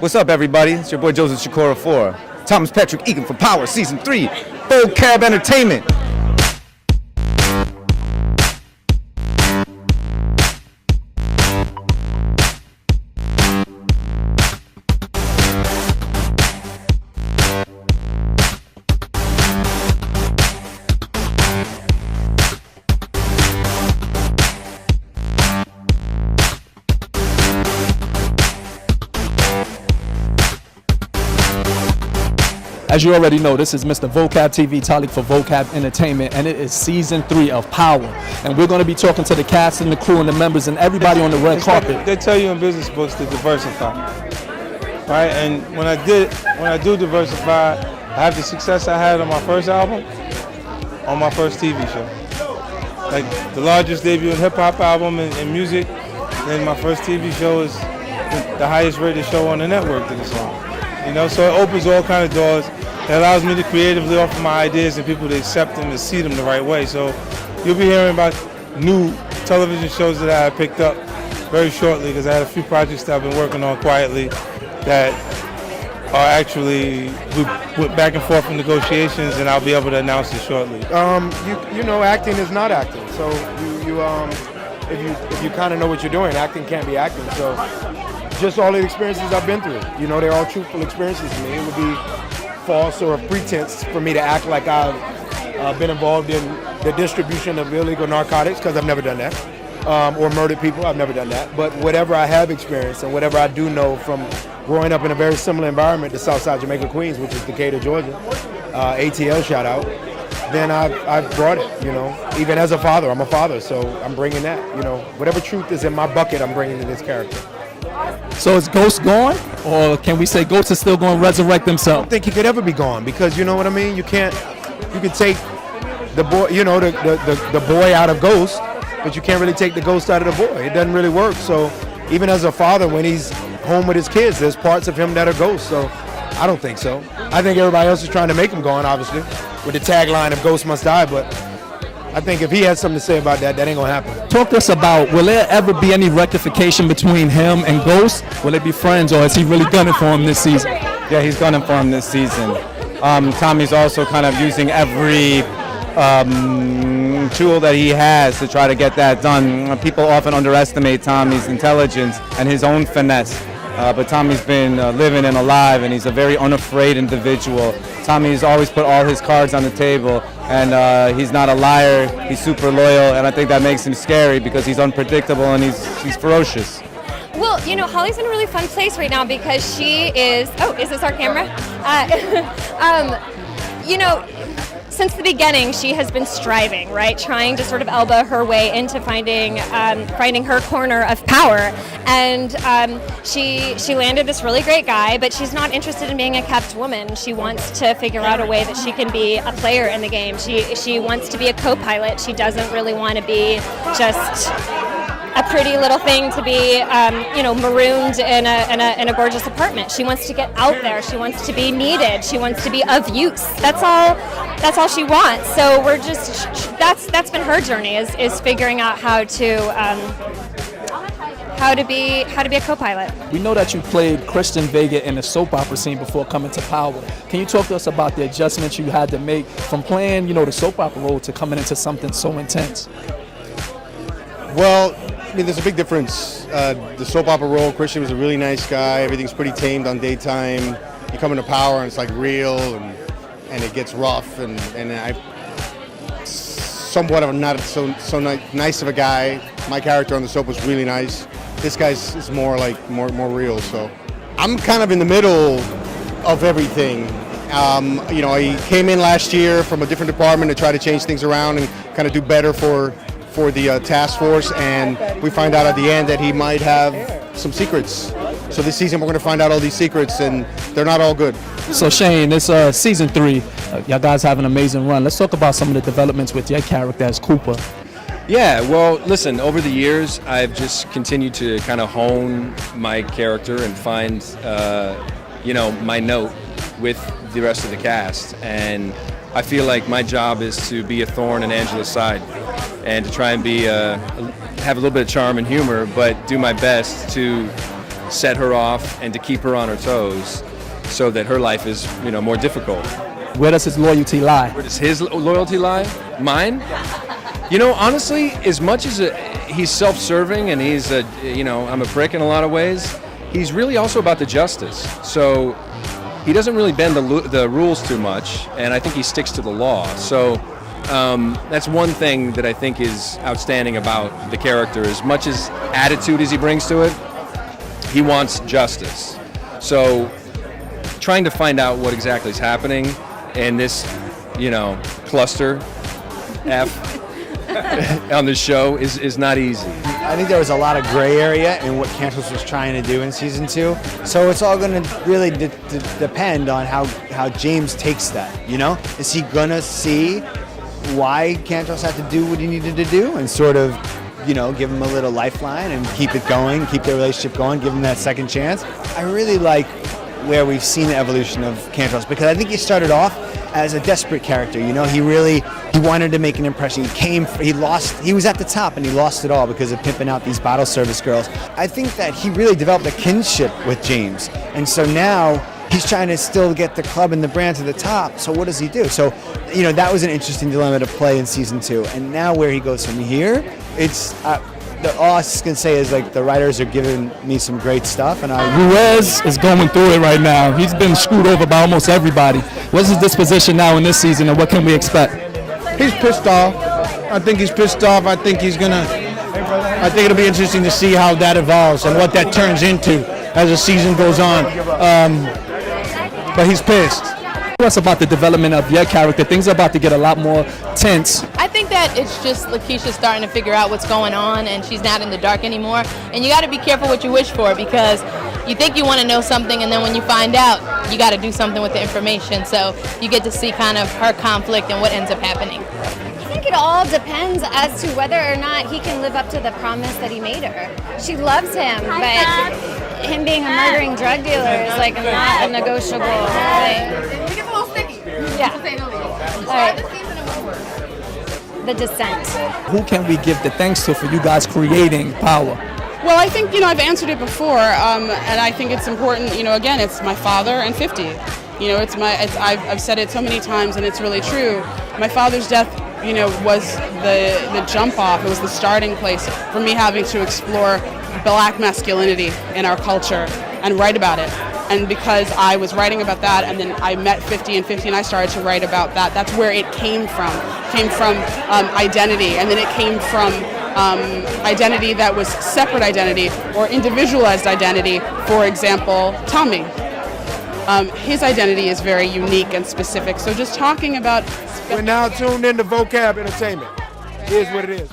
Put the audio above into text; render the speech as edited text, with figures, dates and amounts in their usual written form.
What's up, everybody? It's your boy Joseph Shakura 4. Thomas Patrick Egan for Power Season 3. Vocab Entertainment. As you already know, this is Mr. Vocab TV, Talik for Vocab Entertainment, and it is Season 3 of Power. And we're going to be talking to the cast and the crew and the members and everybody on the red carpet. They tell you in business books to diversify, right? And when I do diversify, I have the success I had on my first album, on my first TV show. Like the largest debut in hip-hop album in music, then my first TV show is the highest rated show on the network to the song. You know, so it opens all kind of doors. It allows me to creatively offer my ideas and people to accept them and see them the right way. So you'll be hearing about new television shows that I picked up very shortly because I had a few projects that I've been working on quietly that are actually, we went back and forth in negotiations, and I'll be able to announce it shortly. You know, acting is not acting. So if you kind of know what you're doing, acting can't be acting. So just all the experiences I've been through, you know, they're all truthful experiences to me. It would be false or a pretense for me to act like I've been involved in the distribution of illegal narcotics, because I've never done that, or murdered people. I've never done that. But whatever I have experienced and whatever I do know from growing up in a very similar environment to Southside Jamaica, Queens, which is Decatur, Georgia, ATL shout out, then I've brought it, you know. Even as a father, I'm a father, so I'm bringing that, you know. Whatever truth is in my bucket, I'm bringing to this character. So is Ghost gone, or can we say Ghost is still going to resurrect himself? I don't think he could ever be gone, because you know what I mean. You could take the boy, you know, the boy out of Ghost, but you can't really take the Ghost out of the boy. It doesn't really work. So even as a father, when he's home with his kids, there's parts of him that are Ghost. So I don't think so. I think everybody else is trying to make him gone, obviously, with the tagline of Ghost must die, but I think if he has something to say about that, that ain't gonna happen. Talk to us about, will there ever be any rectification between him and Ghost? Will they be friends, or is he really gunning for him this season? Yeah, he's gunning for him this season. Tommy's also kind of using every tool that he has to try to get that done. People often underestimate Tommy's intelligence and his own finesse. But Tommy's been living and alive, and he's a very unafraid individual. Tommy's always put all his cards on the table, and he's not a liar. He's super loyal, and I think that makes him scary because he's unpredictable and he's ferocious. Well, you know, Holly's in a really fun place right now because she is. Oh, is this our camera? You know, since the beginning, she has been striving, right? Trying to sort of elbow her way into finding her corner of power. And she landed this really great guy, but she's not interested in being a kept woman. She wants to figure out a way that she can be a player in the game. She wants to be a co-pilot. She doesn't really want to be just a pretty little thing to be, you know, marooned in a gorgeous apartment. She wants to get out there. She wants to be needed. She wants to be of use. That's all she wants. So we're just, that's been her journey, is figuring out how to be a co-pilot. We know that you played Christian Vega in the soap opera scene before coming to Power. Can you talk to us about the adjustments you had to make from playing, you know, the soap opera role to coming into something so intense? Well, I mean, there's a big difference. The soap opera role, Christian was a really nice guy. Everything's pretty tamed on daytime. You come into Power and it's like real, and it gets rough. And I, somewhat of a not so nice of a guy. My character on the soap was really nice. This guy's is more like more real. So I'm kind of in the middle of everything. You know, he came in last year from a different department to try to change things around and kind of do better for the task force, and we find out at the end that he might have some secrets. So this season we're going to find out all these secrets, and they're not all good. So Shane, it's season 3. Y'all guys have an amazing run. Let's talk about some of the developments with your character as Cooper. Yeah, well, listen, over the years, I've just continued to kind of hone my character and find, you know, my note with the rest of the cast. And I feel like my job is to be a thorn in Angela's side and to try and be have a little bit of charm and humor, but do my best to set her off and to keep her on her toes so that her life is, more difficult. Where does his loyalty lie? Where does his loyalty lie? Mine? Honestly, as much as he's self-serving and he's I'm a prick in a lot of ways, he's really also about the justice. So he doesn't really bend the rules too much, and I think he sticks to the law. So that's one thing that I think is outstanding about the character. As much as attitude as he brings to it, he wants justice. So trying to find out what exactly is happening in this, cluster F on the show is not easy. I think there was a lot of gray area in what Cantos was trying to do in season 2. So it's all going to really depend on how James takes that, Is he going to see why Cantos had to do what he needed to do and sort of, give him a little lifeline and keep it going, keep their relationship going, give him that second chance? I really like where we've seen the evolution of Cantos, because I think he started off as a desperate character. He wanted to make an impression. He was at the top and he lost it all because of pimping out these bottle service girls. I think that he really developed a kinship with James, and so now he's trying to still get the club and the brand to the top. So what does he do? So, that was an interesting dilemma to play in season 2. And now where he goes from here, it's all I can say is the writers are giving me some great stuff, and Ruiz is going through it right now. He's been screwed over by almost everybody. What's his disposition now in this season, and what can we expect? He's pissed off. I think he's pissed off. I think it'll be interesting to see how that evolves and what that turns into as the season goes on. But he's pissed. What's about the development of your character? Things are about to get a lot more tense. I think that it's just Lakeisha starting to figure out what's going on, and she's not in the dark anymore. And you got to be careful what you wish for, because you think you want to know something, and then when you find out, you got to do something with the information. So you get to see kind of her conflict and what ends up happening. I think it all depends as to whether or not he can live up to the promise that he made her. She loves him, but him being a murdering drug dealer is not a negotiable thing. It gets a little sticky. Yeah. To say the least. All right. This season and forward. The Descent. Who can we give the thanks to for you guys creating Power? Well, I think, I've answered it before, and I think it's important, again, it's my father and 50. I've said it so many times, and it's really true. My father's death, was the jump off. It was the starting place for me having to explore black masculinity in our culture and write about it. And because I was writing about that, and then I met 50 and I started to write about that, that's where it came from. It came from identity, and then it came from identity that was separate identity or individualized identity. For example, Tommy. His identity is very unique and specific. So just talking about... We're now tuned into Vocab Entertainment. Here's what it is.